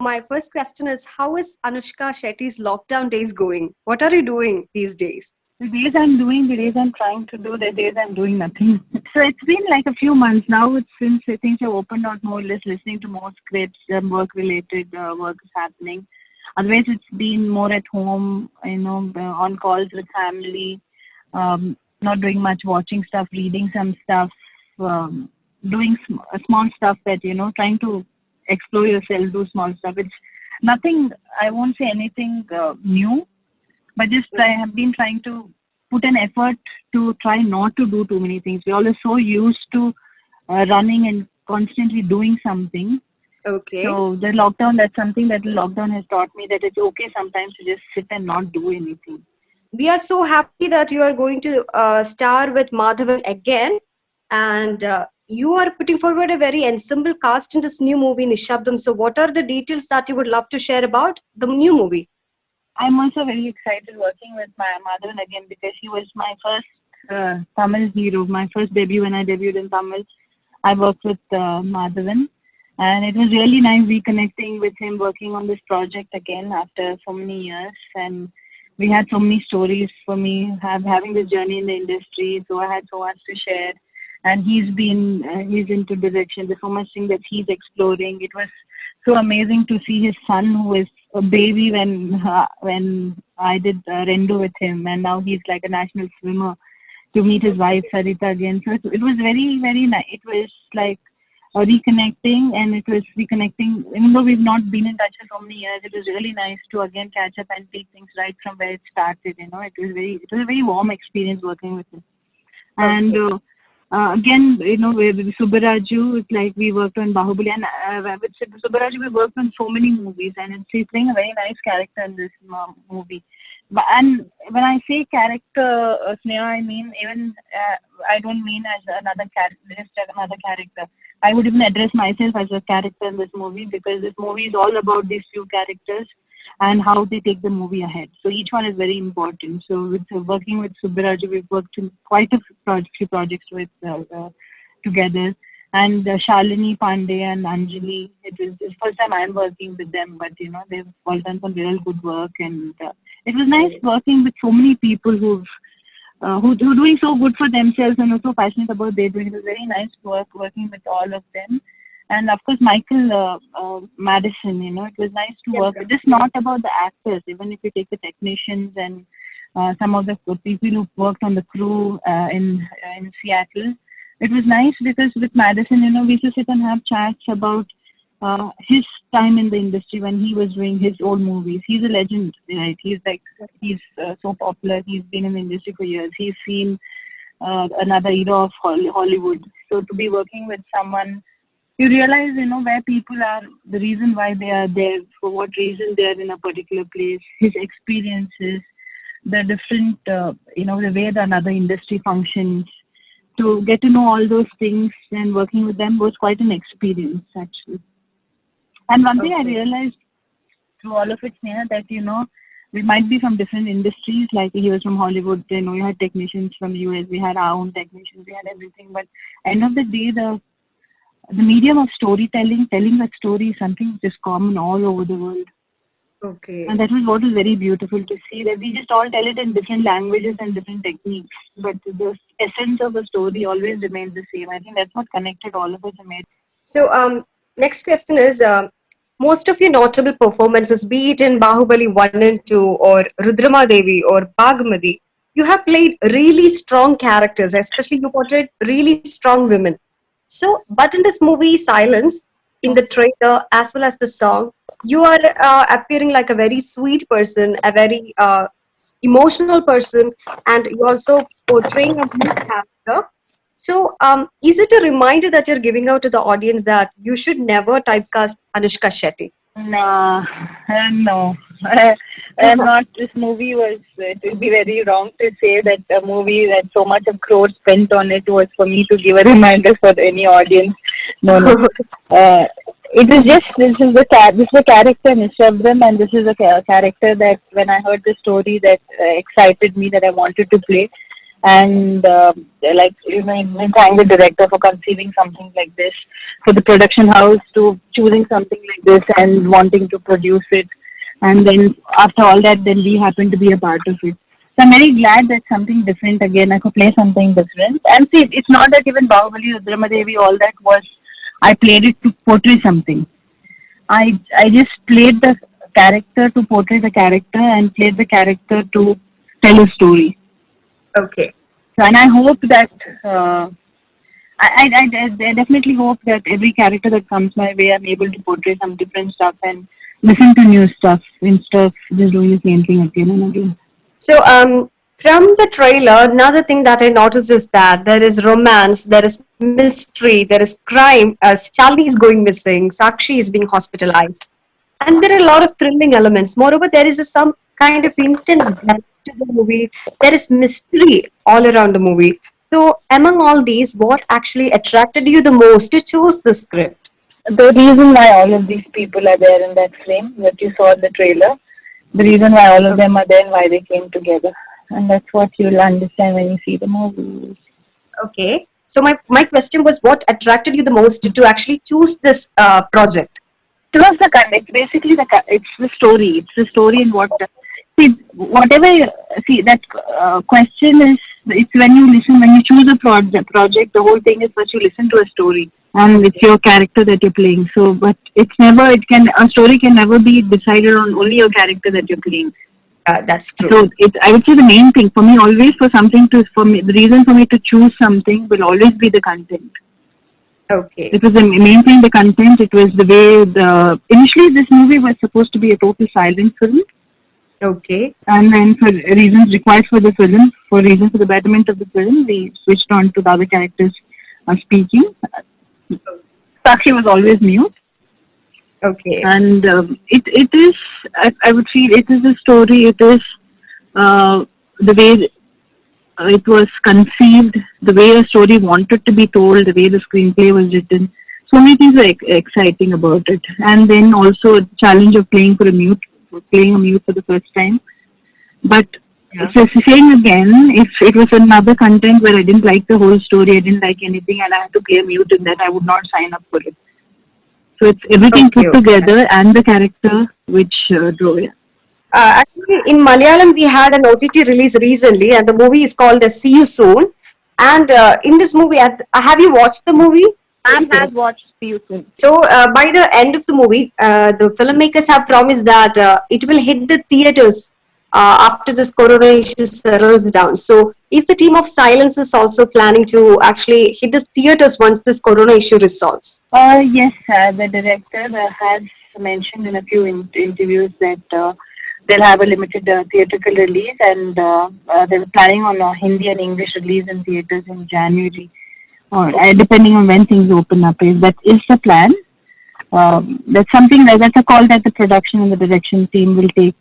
my first question is, how is Anushka Shetty's lockdown days going? What are you doing these days? The days I'm doing, the days I'm trying to do, the days I'm doing nothing. So it's been like a few months now. It's since things have opened out more or less, listening to more scripts, work related work is happening. Otherwise, it's been more at home, on calls with family, not doing much, watching stuff, reading some stuff, doing small stuff that, trying to explore yourself, do small stuff. It's nothing, I won't say anything new, but just I have been trying to put an effort to try not to do too many things. We're all so used to running and constantly doing something. Okay. So the lockdown, that's something that the lockdown has taught me, that it's okay sometimes to just sit and not do anything. We are so happy that you are going to star with Madhavan again, and you are putting forward a very ensemble cast in this new movie, Nishabdham. So what are the details that you would love to share about the new movie? I'm also very excited working with my Madhavan again, because he was my first Tamil hero, my first debut when I debuted in Tamil. I worked with Madhavan, and it was really nice reconnecting with him, working on this project again after so many years. And we had so many stories for me, having this journey in the industry, so I had so much to share. And he's into direction. There's so much thing that he's exploring. It was so amazing to see his son, who is a baby when I did Rendo with him, and now he's like a national swimmer, to meet his wife Sarita again. So it was very, very nice. It was like reconnecting, and it was reconnecting. Even though we've not been in touch for so many years, it was really nice to again catch up and take things right from where it started. It was a very warm experience working with him. And again, with Subbaraju, it's like we worked on Bahubali, and with Subbaraju we worked on so many movies, and he's playing a very nice character in this movie. And when I say character, Sneha, I mean even I don't mean as another character, just another character. I would even address myself as a character in this movie, because this movie is all about these few characters and how they take the movie ahead. So each one is very important. So with working with Subbaraju, we've worked in quite a few projects with together. And Shalini Pandey and Anjali, it's the first time I'm working with them, but they've all done some real good work, and it was nice working with so many people who are doing so good for themselves and are so passionate about their doing. It was very nice working with all of them. And of course, Michael Madison, it was nice to work. It's just not about the actors. Even if you take the technicians and some of the people who worked on the crew in Seattle, it was nice because with Madison, we used to sit and have chats about his time in the industry when he was doing his old movies. He's a legend, right? He's so popular. He's been in the industry for years. He's seen another era of Hollywood. So to be working with someone, you realize, where people are, the reason why they are there, for what reason they are in a particular place, his experiences, the different, the way that another industry functions. To get to know all those things and working with them was quite an experience, actually. And one thing I realized through all of it, Sneha, that, we might be from different industries, like he was from Hollywood, we had technicians from the US, we had our own technicians, we had everything. But end of the day, the medium of storytelling, telling that story is something which is common all over the world. Okay. And that was what was very beautiful to see, that we just all tell it in different languages and different techniques, but the essence of the story always remains the same. I think that's what connected all of us and made. So, next question is, most of your notable performances, be it in Bahubali 1 and 2 or Rudrama Devi or Bagmati, you have played really strong characters, especially you portrayed really strong women. So, but in this movie, Silence, in the trailer as well as the song, you are appearing like a very sweet person, a very emotional person, and you also portraying a good character. So, is it a reminder that you're giving out to the audience that you should never typecast Anushka Shetty? No. I'm not. This movie was, it would be very wrong to say that a movie that so much of crores spent on it was for me to give a reminder for any audience. No. It is just, this is the character Nishabdham, and this is a character that when I heard the story that excited me, that I wanted to play. and like in thank the director for conceiving something like this, for the production house to choosing something like this and wanting to produce it, and then after all that, then we happen to be a part of it. So I'm very glad that something different again. I could play something different. And see, it's not that even Bahubali, Rudramadevi, all that was I played it to portray something. I just played the character to portray the character and played the character to tell a story. Okay. So, and I hope that I definitely hope that every character that comes my way, I'm able to portray some different stuff and listen to new stuff instead of just doing the same thing again and again. So, from the trailer, another thing that I noticed is that there is romance, there is mystery, there is crime. Shalini is going missing, Sakshi is being hospitalized, and there are a lot of thrilling elements. Moreover, there is some kind of intense depth to the movie. There is mystery all around the movie. So, among all these, what actually attracted you the most to choose the script? The reason why all of these people are there in that frame that you saw in the trailer, the reason why all of them are there and why they came together. And that's what you'll understand when you see the movie. Okay. So, my question was, what attracted you the most to actually choose this project? It was the context. Basically, it's the story. It's the story and what. See, whatever. See, that question is. It's when you listen, when you choose a project. The whole thing is first you listen to a story, and it's your character that you're playing. So, but it's never. It can a story can never be decided on only your character that you're playing. That's true. So I would say the main thing for me always for me the reason for me to choose something will always be the content. Okay. It was the main thing, the content. It was the way initially this movie was supposed to be a total silent film. Okay. And then for reasons required for the film, for reasons for the betterment of the film, we switched on to the other characters speaking. Sakshi was always mute. Okay. And it is, I would feel, it is a story. It is the way it was conceived, the way a story wanted to be told, the way the screenplay was written. So many things are exciting about it. And then also the challenge of playing a mute for the first time. But so saying again, if it was another content where I didn't like the whole story, I didn't like anything, and I had to play a mute in that, I would not sign up for it. So it's everything put together and the character which drove it. Actually, in Malayalam, we had an OTT release recently, and the movie is called See You Soon. And in this movie, have you watched the movie? I have watched See You Soon. So, by the end of the movie, the filmmakers have promised that it will hit the theaters after this corona issue settles down. So, is the team of Silences also planning to actually hit the theaters once this corona issue resolves? Yes, the director has mentioned in a few interviews that they'll have a limited theatrical release, and they're planning on a Hindi and English release in theaters in January, or depending on when things open up. That is the plan. That's something that's a call that the production and the direction team will take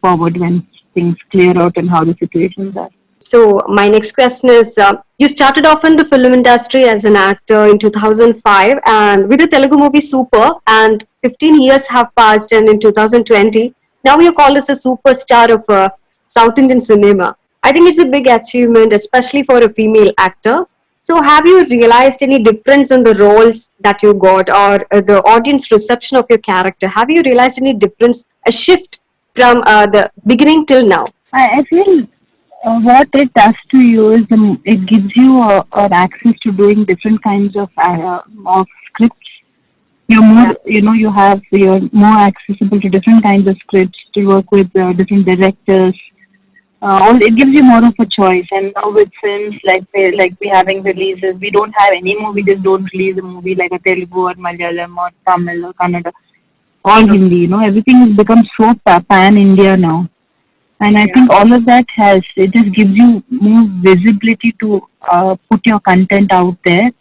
forward when things clear out and how the situations are. So my next question is, you started off in the film industry as an actor in 2005 and with the Telugu movie Super, and 15 years have passed, and in 2020, now you're called as a superstar of South Indian cinema. I think it's a big achievement, especially for a female actor. So have you realized any difference in the roles that you got, or the audience reception of your character? Have you realized any difference, a shift from the beginning till now? I feel what it does to you is it gives you access to doing different kinds of scripts. You're more, you're more accessible to different kinds of scripts, to work with different directors. It gives you more of a choice. And now with films like we having releases, we don't have any movie just don't release a movie like a Telugu or Malayalam or Tamil or Kannada or Hindi. Everything has become so pan India now. And I think all of that it just gives you more visibility to put your content out there,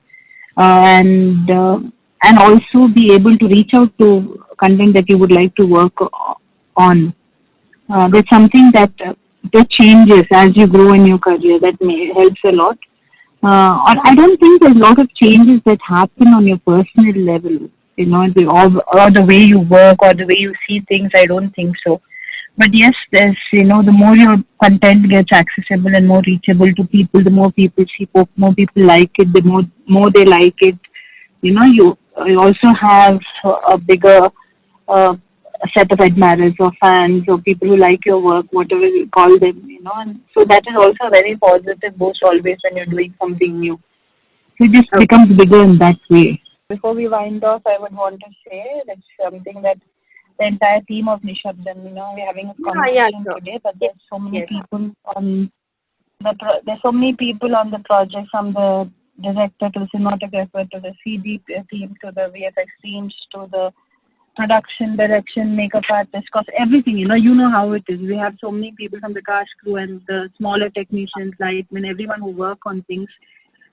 and also be able to reach out to content that you would like to work on. That's something that changes as you grow in your career. That helps a lot. I don't think there's a lot of changes that happen on your personal level. Or the way you work or the way you see things. I don't think so. But yes, there's, the more your content gets accessible and more reachable to people, the more people see, more people like it, the more they like it. You also have a bigger uh, set of admirers or fans or people who like your work, whatever you call them. And so that is also a very positive boost always when you're doing something new. So it just Okay. becomes bigger in that way. Before we wind off, I would want to say that's something that the entire team of Nishabdham, we're having a Yeah, yeah, conversation sure. today, but Yes, there's so many yes. people on there's so many people on the project, from the director to the cinematographer to the CD team to the VFX teams to the production, direction, makeup artist, cause everything. You know how it is. We have so many people from the cast crew and the smaller technicians, lightmen, everyone who work on things,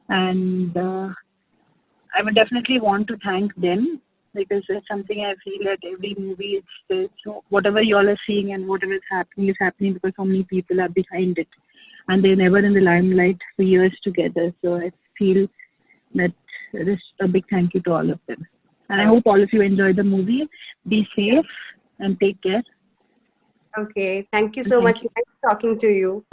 and I would definitely want to thank them because it's something I feel that every movie, so whatever you all are seeing and whatever is happening because so many people are behind it, and they're never in the limelight for years together. So I feel that just a big thank you to all of them. And I Okay. hope all of you enjoy the movie. Be Yeah. safe and take care. Okay. Thank you And so much. thank you. Nice talking to you.